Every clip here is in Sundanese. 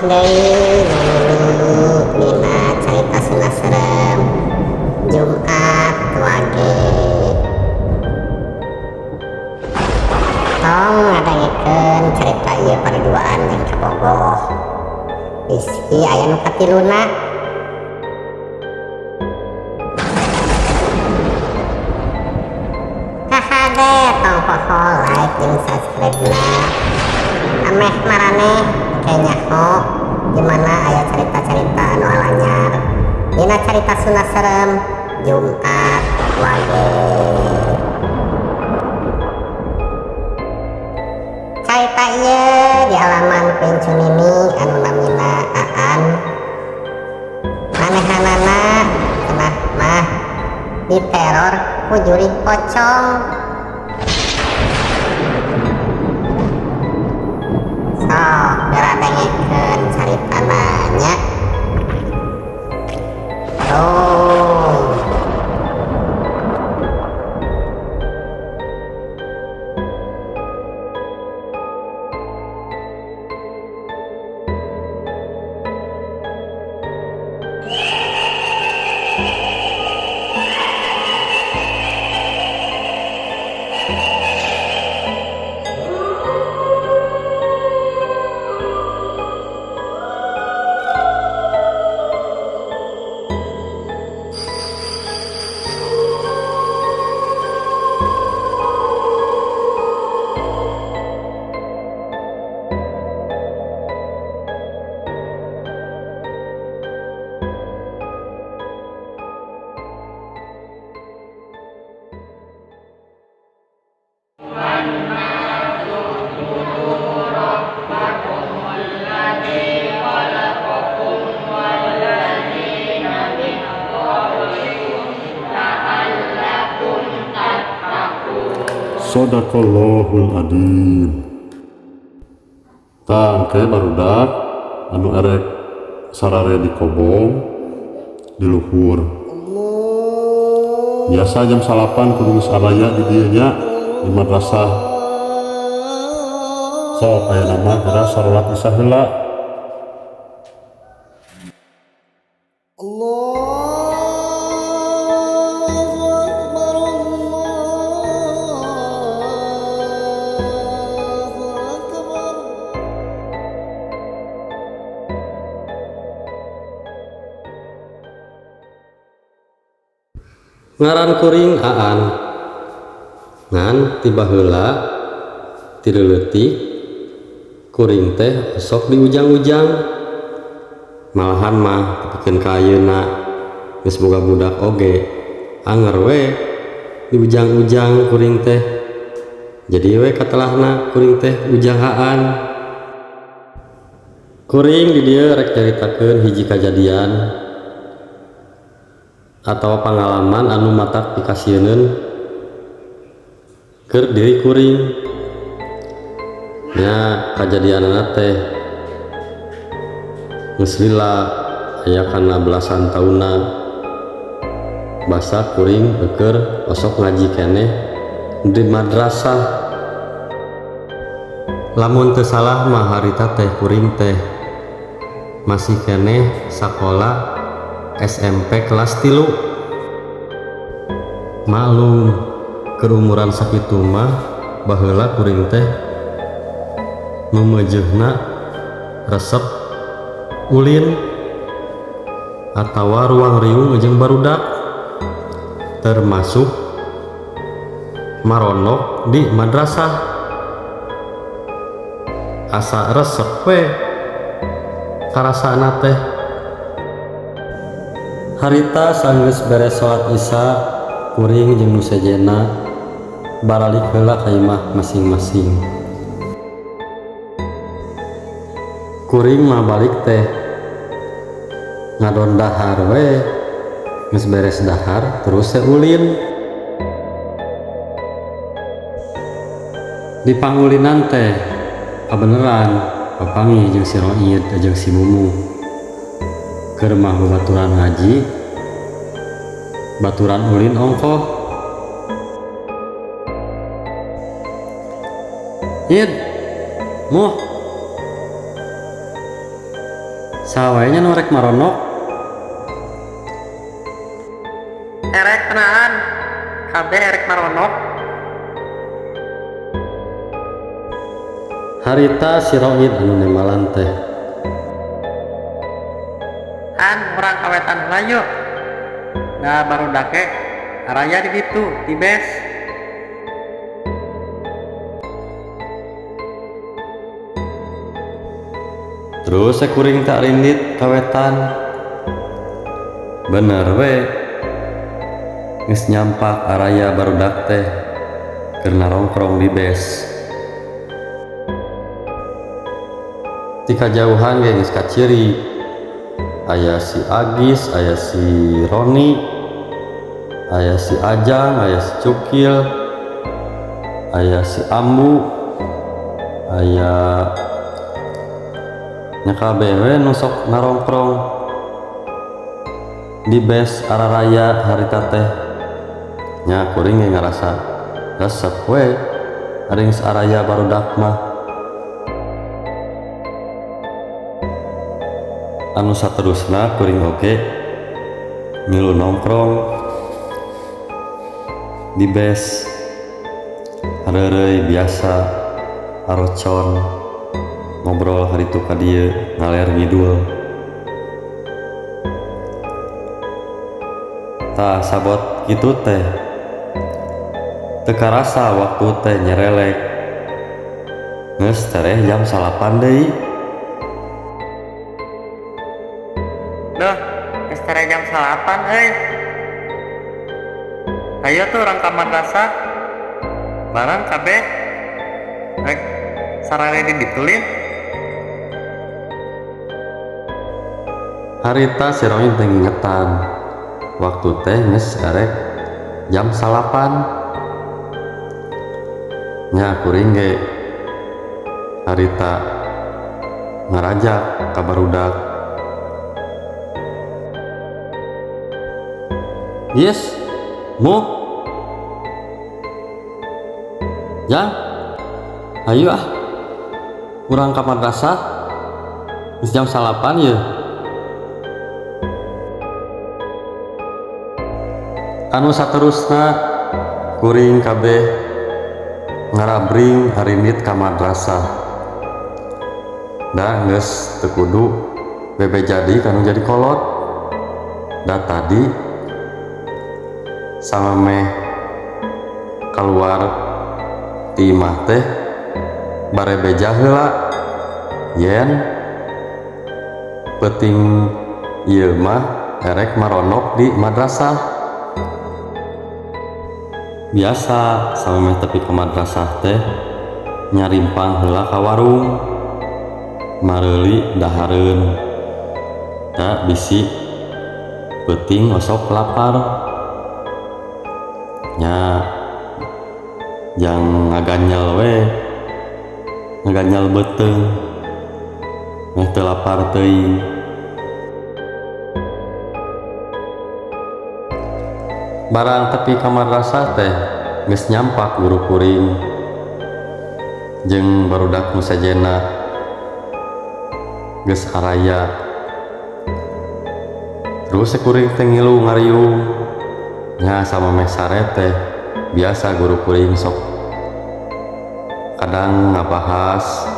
deui dina carita Sunda Serem Jumat Wage. Tong ngadengikeun carita ieu pariduaan jeung kabogoh. Bisi aya nu katiluna. Hahade tong poho like jeung subscribe-na. Ameh maraneh kenyaho gimana aya cerita-cerita anu alanyar dina carita Sunda Serem Jumat Wage. Carita ieu di halaman Pincunini anu namina Aan. Manehanana cenah mah diteror ku jurig pocong. Sok diradengekeun caritana nya. Shadaqallahul adzim. Tangke barudak anu erek sarare di kobong di luhur. Biasa jam 8 kudu geus araya di dieu nya di madrasah. Sok aya nama geura salat isya heula. Ngaran kuring Aan. Ngan tiba heula ti leutik kuring teh sok di ujang-ujang. Malahan mah tepikeun ka ayeuna geus boga budak oge anger we di ujang-ujang kuring teh. Jadi we katelahna kuring teh ujang Aan. Kuring di dieu rek caritakeun hiji kajadian atau pengalaman anu matak dikasieun keur diri kuring nya. Kajadianna teh geus lila aya kana belasan taunna. Basa kuring keur osok ngaji keneh di madrasah. Lamun teu salah mah harita teh kuring teh masih keneh sakola SMP kelas 3. Maklum kerumuran sakitu mah baheula kuring teh memejehna resep ulin atawa ruang riung jeung barudak termasuk maronok di madrasah. Asa resep we karasana teh. Harita sanggeus beres salat isya kuring jeung nu sejena baralik heula ka imah masing-masing. Kuring mah balik teh ngadon dahar we. Geus beres dahar terus ulin. Di pangulinan teh kabeneran papanggih jeung si Roid jeung si Mumu keur mah baturan ngaji, baturan ulin ongkoh. Id, muh Sawainya norek maronok. Erek tenaan, kabeh erek maronok. Harita si Rohid anu nemalan teh. Kan orang kawetan layu. Nah baru dake araya di ditu di bes. Terus kuring tak rindit kawetan. Bener we. Geus nyampak araya barudak teh keur narongkrong di bes. Ti kajauhan ge geus kaciri. Aya si Agis, aya si Roni, aya si Ajang, aya si Cukil, aya si Ambu, aya nya kabeh we nu sok narongkrong di bes araraya harita teh. Nya kuring ge ngarasa resep we aring araya barudak mah. Anu saterusna kuring oge milu nongkrong di bes hareureuy biasa arocon ngobrol haritu ka dieu ngaler ngidul. Tah sabot kitu teh teu karasa waktu teh nyerelek geus tereh jam 8 deui. Duh, geus tere jam 8 euy. Ayo tuh orang kamar madrasah. Barang kabeh rek sarare ditulin. Harita si Rohid teh ngingetan waktu teh geus arek jam 8. Nya kuring ge harita ngarajak ka barudak. Yes, mu Jang, ayo urang ka madrasah geus jam 8 ye. Anu saterusna kuring kabeh ngarabring harinit ka madrasah. Da geus teu kudu bebe jadi kanu jadi kolot. Da tadi samemeh keluar ti imah teh bare beja heula yen peuting ieu mah erek maronok di madrasah. Biasa samemeh tepi ke madrasah teh nyarimpang heula ka warung mareuli dahareun da bisi peuting osok lapar. Nya jang ngaganyel we ngaganyel beuteung meh teu lapar teuing. Barang tepi ka madrasah teh geus nyampak guru kuring jeung barudak nu sajena geus araya. Terus kuring teh ngilu ngariung. Nya samemeh sare teh biasa guru kuring sok kadang ngabahas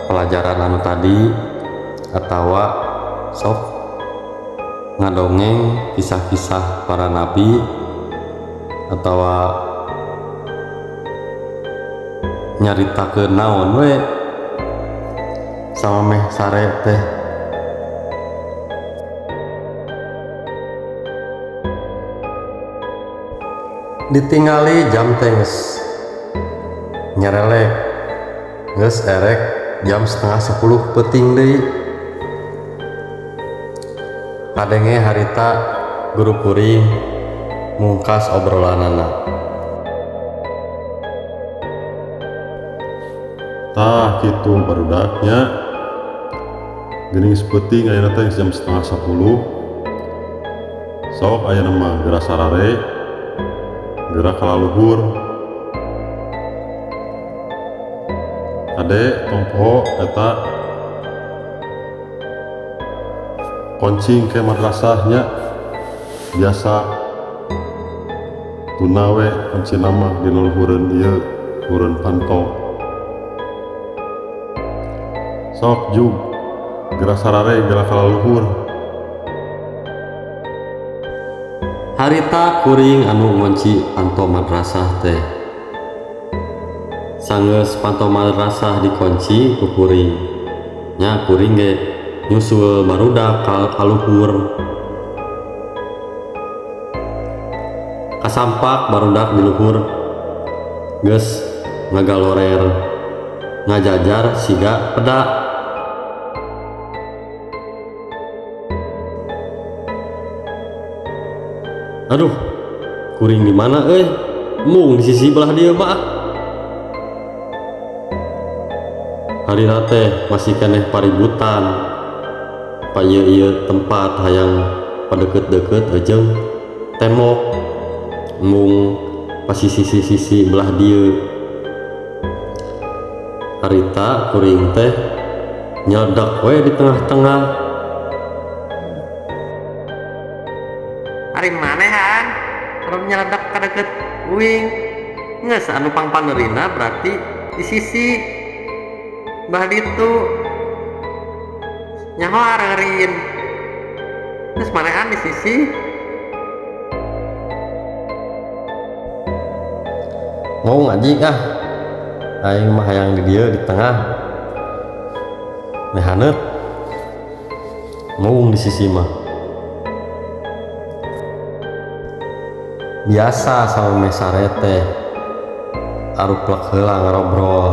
pelajaran anu tadi atawa sok ngadongeng kisah-kisah para nabi atawa nyaritakeun naon we samemeh sare teh. Ditingali jam teh geus nyerelek geus erek jam 9:30 peuting deui. Kadenge harita guru kuring mungkas obrolanana. Tah kitu barudaknya geuning peuting ayeuna teh jam 9:30. Sok ayeuna mah geura sarare geura kalaluhur. Ade tompo eta koncing ke madrasahnya biasa tunawe kunci nama di luluhureun ieu hureun panto sok jug gerak sarare gerak kalaluhur. Harita kuring anu ngunci panto madrasah teh. Sanggeus panto madrasah dikunci ku kuring. Nya kuring ge nyusul barudak ka luhur. Kasampak barudak di luhur. Geus ngagalorer ngajajar siga peda. Aduh, kuring di mana mung di sisi belah dia mah. Harita teh masih keneh paributan. Pa ieu tempat hayang padeukeut-deukeut jeung tembok. Mung pasti sisi-sisi belah dia. Harita kuring teh nyedak we di tengah-tengah. Ari manehan kalau nyeledak ka deket uing nges anu pangpanerina berarti di sisi bah ditu nyaho arerin terus manehan di sisi Mau ngaji aing mah hayang di dieu di tengah nehaneut mau di sisi mah biasa sama mesare teh aruplek heula ngarobrol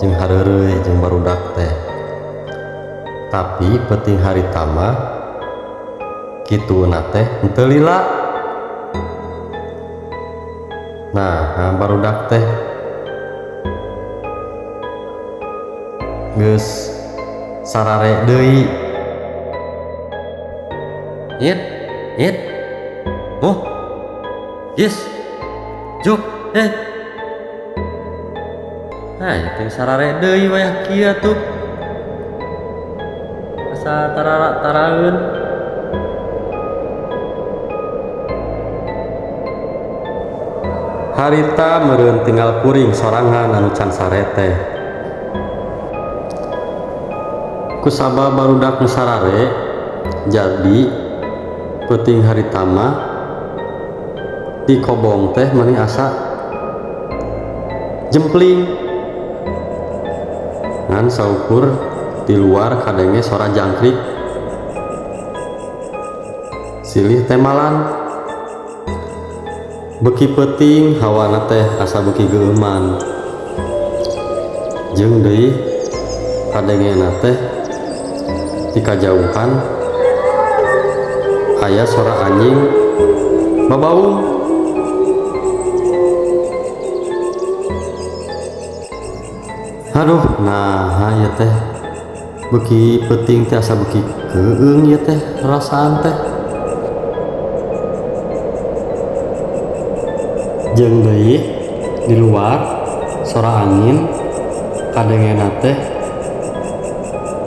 jeung hareureuy jeung barudak teh. Tapi penting harita mah kituna teh henteu lila. Nah, barudak teh geus sarare deui. It. Oh. Yes, juk, Nah, sarare deui wayah kieu tuh. Asa tarareun. Harita meureun tinggal kuring sorangan anu can sare teh. Kusaba barudak nu sarare jadi penting harita mah di kobong teh mani asa jempling ngan saukur di luar kadenge sora jangkrik silih temalan beki peuting hawana teh asa beki geuman jeung deui kadengena teh di kajauhan aya sora anjing babaung. Aduh, nah ya teh beki peuting teh asa beki keung ya teh rasaan teh jeung deui di luar sora angin kadengena teh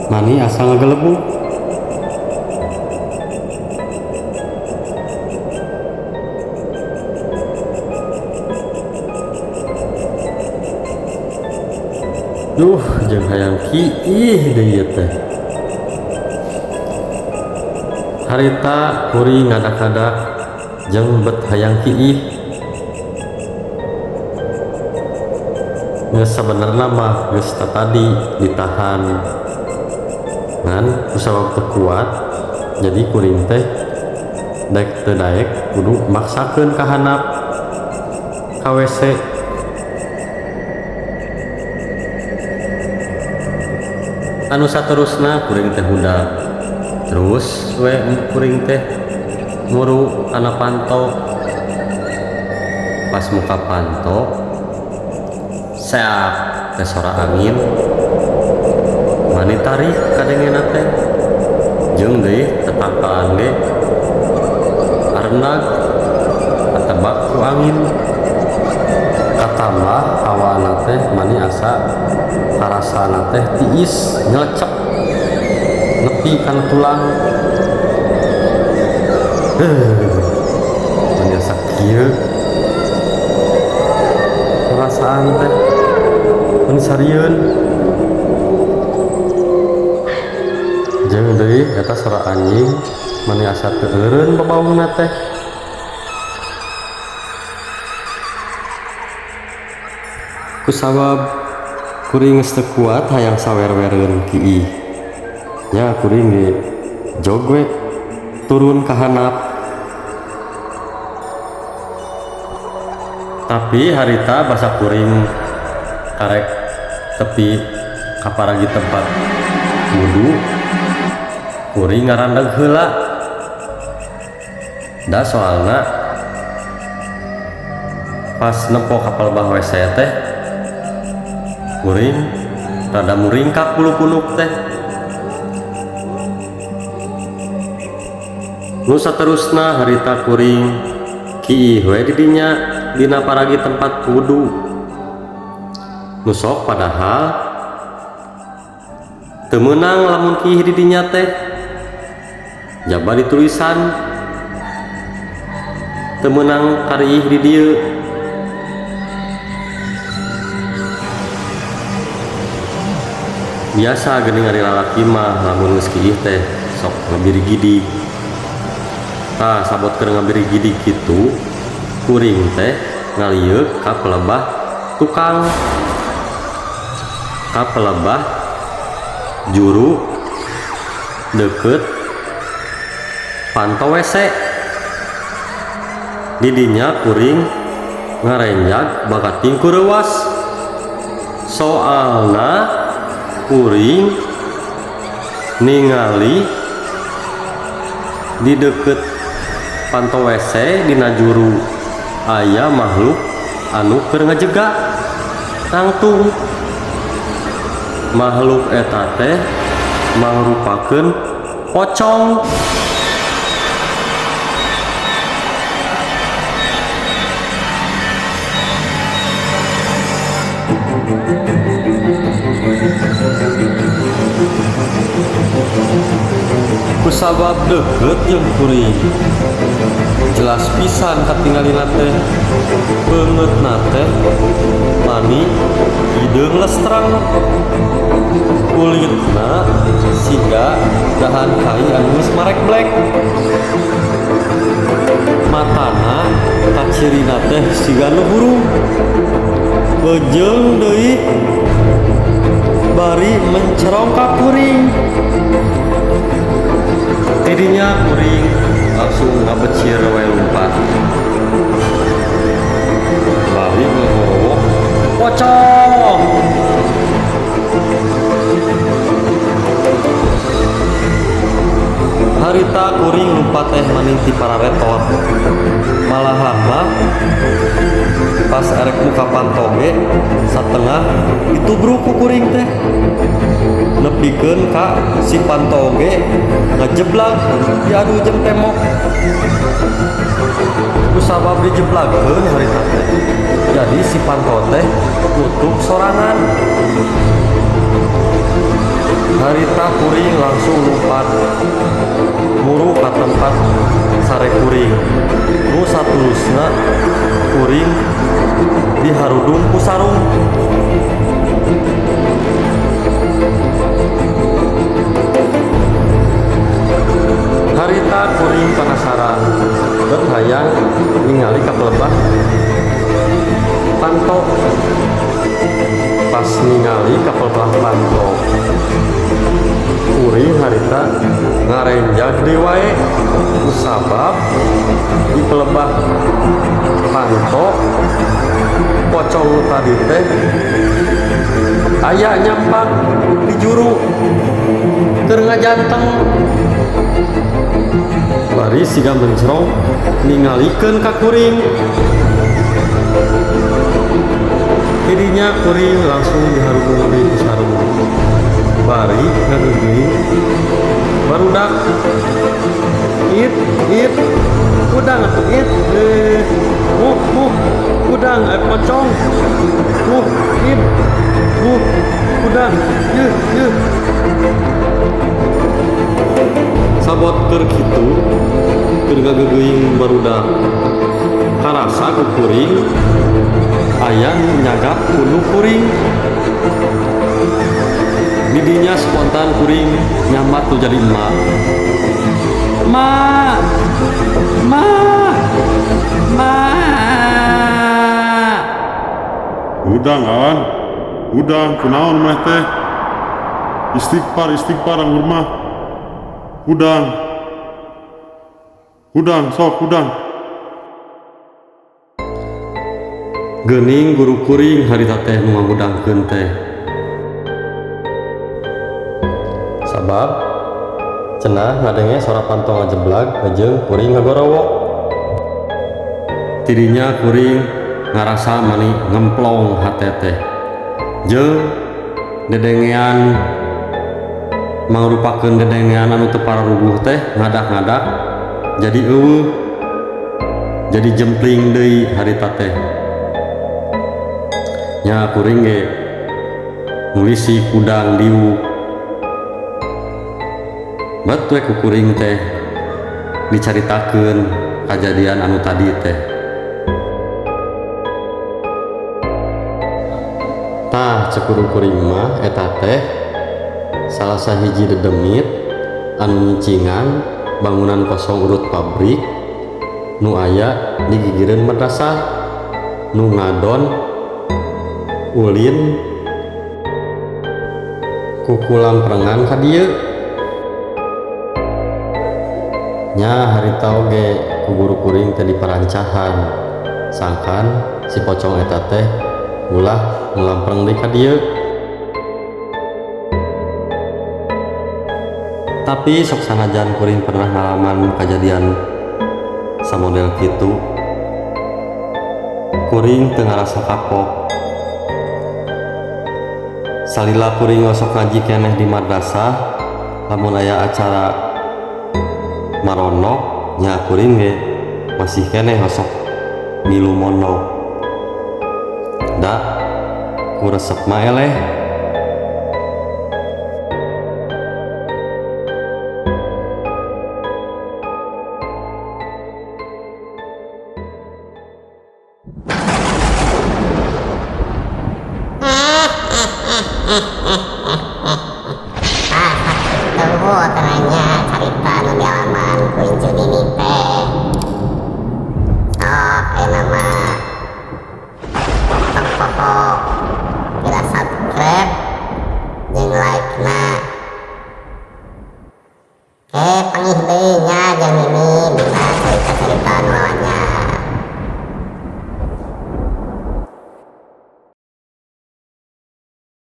mani asa ngagelebuk. Duh, jeung hayang kiih deui ieu teh. Harita kuring ngadak-ngadak jeung bet hayang kiih. Geus sabenerna mah geus tadi ditahan. Ngan kusabab teu kuat, jadi kuring teh daek teu daek kudu maksakeun ka handap ka WC. Anu saterusna kuring teh budak terus we kuring teh nguru kana panto. Pas muka panto seap teh sora angin mani tarik kadengena teh jeung deui tetakaan ge arenag katebak ku angin katambah hawana teh mani asa karasana teh tiis nyelecep nepi kana tulang Hanya sakit perasaan teh pensarian jeung deui eta sora anjing mani asa teu eureun babaungna teh. Kusabab kuring geus teu kuat hayang sawer-wereun kieu nya kuring ge jog we turun ka handap. Tapi harita basa kuring karek tepi kaparagi tempat wudu kuring ngarandeg heula da soalna pas nempo kapal bah WC teh kuring rada muringkak bulu-buluk teh. Nu saterusna harita kuring kieu we di dinya dina paragi tempat wudu. Nu sok padahal teu meunang lamun kieu di dinya teh. Jaba ditulisan teu meunang kariih di dieu. Biasa geuning ari lalaki mah lamun geus kieu teh sok ngabiri gidig. Tah sabot keur ngabiri gidig kitu kuring teh ngalieuk ka pelebah tukang, ka pelebah juru deket panto WC. Di dinya kuring ngarenjag bakat tingku reuwas soalna kuring ningali di deket panto WC dina juru aya makhluk anu keur ngajegak tangtung. Makhluk eta teh mangrupakeun pocong. Kusabab deket jeung kuring jelas pisan katinggalina teh beungeutna teh mani hideung lestreng, kulitna siga dahan kai anu geus marek blek, matana kacirina teh siga nu burung, bejeung deui bari mencerong ka kuring. Tidinya kuring langsung ngabecir we lumpat. Bari ngorok pocong. Harita kuring lumpat teh maning ti pararetor. Malahan mah pas erek muka pantoge satengah ditubruk ku kuring teh. Nepikeun ka si pantoge ngajeblak diadu jeung temok. Kusabab dijeblakkeun harita teh jadi si panto teh nutup sorangan. Harita kuring langsung lumpat muru ka tempat sare kuring. Nu satulusna kuring diharudung ku sarung. Harita kuring penasaran bet hayang ningali ka pelebah panto. Pas ningali ka pelebah panto kuring harita ngarenjag deui wae kusabab di pelebah panto pocong tadi teh aya nyampak di juru keur ngajanteng. Bari siga mencerong ningalikeun ka kuring. Tidinya kuring langsung diharudung deui ku sarung. Bari ngageugeuing barudak. It udang atuh it. Udang pocong. It. Udang. Yeuh. Sabot keur kitu keur ngageugeuing aya nu nyagap kudu kuring. Didinya spontan kuring nyambat tuh jadi emak. Ma, ma, ma. Udang an, udang kunaon mah teh? Istighfar anggur mah. Udang sok udang. Geuning guru kuring harita teh nu ngagudangkeun teh. Sabab cenah ngadenge sora pantong ngajeblag jeung kuring ngagorowok. Tidinya kuring ngarasa mani ngemplong hate teh. Jeung dedengean mangrupakeun dedengean anu teu pararuguh teh ngadak-ngadak jadi eueuh. Jadi jempling deui harita teh. Nya kuring ge ngulisi kudang diuk. Bet we ku kuring teh dicaritakeun kajadian anu tadi teh. Tah cekuru kuring mah eta teh salah sahiji dedemit anu nyicingan bangunan kosong urut pabrik nu aya di gigireun madrasah nu ngadon ulin kukulang perengan ka dieu. Nya harita oge ku guru kuring teh diparancahan sangkan si pocong eta teh ulah ngelampreng deui ka dieu. Tapi sok sanajan kuring pernah ngalaman kejadian samodel kitu, kuring teu ngarasa kapok. Salila kuring ngosok ngaji keneh di madrasah, lamun aya acara maronok nya kuring ge masih keneh ngosok milu mondok. Da ku resep mah eleh. Tunggu tenanya cerita nu di halaman kunjung ini teh. Sok nama pokok bila subscribe jeung like na. Pangih deui nya jeung ini dina cerita-cerita nu lawannya.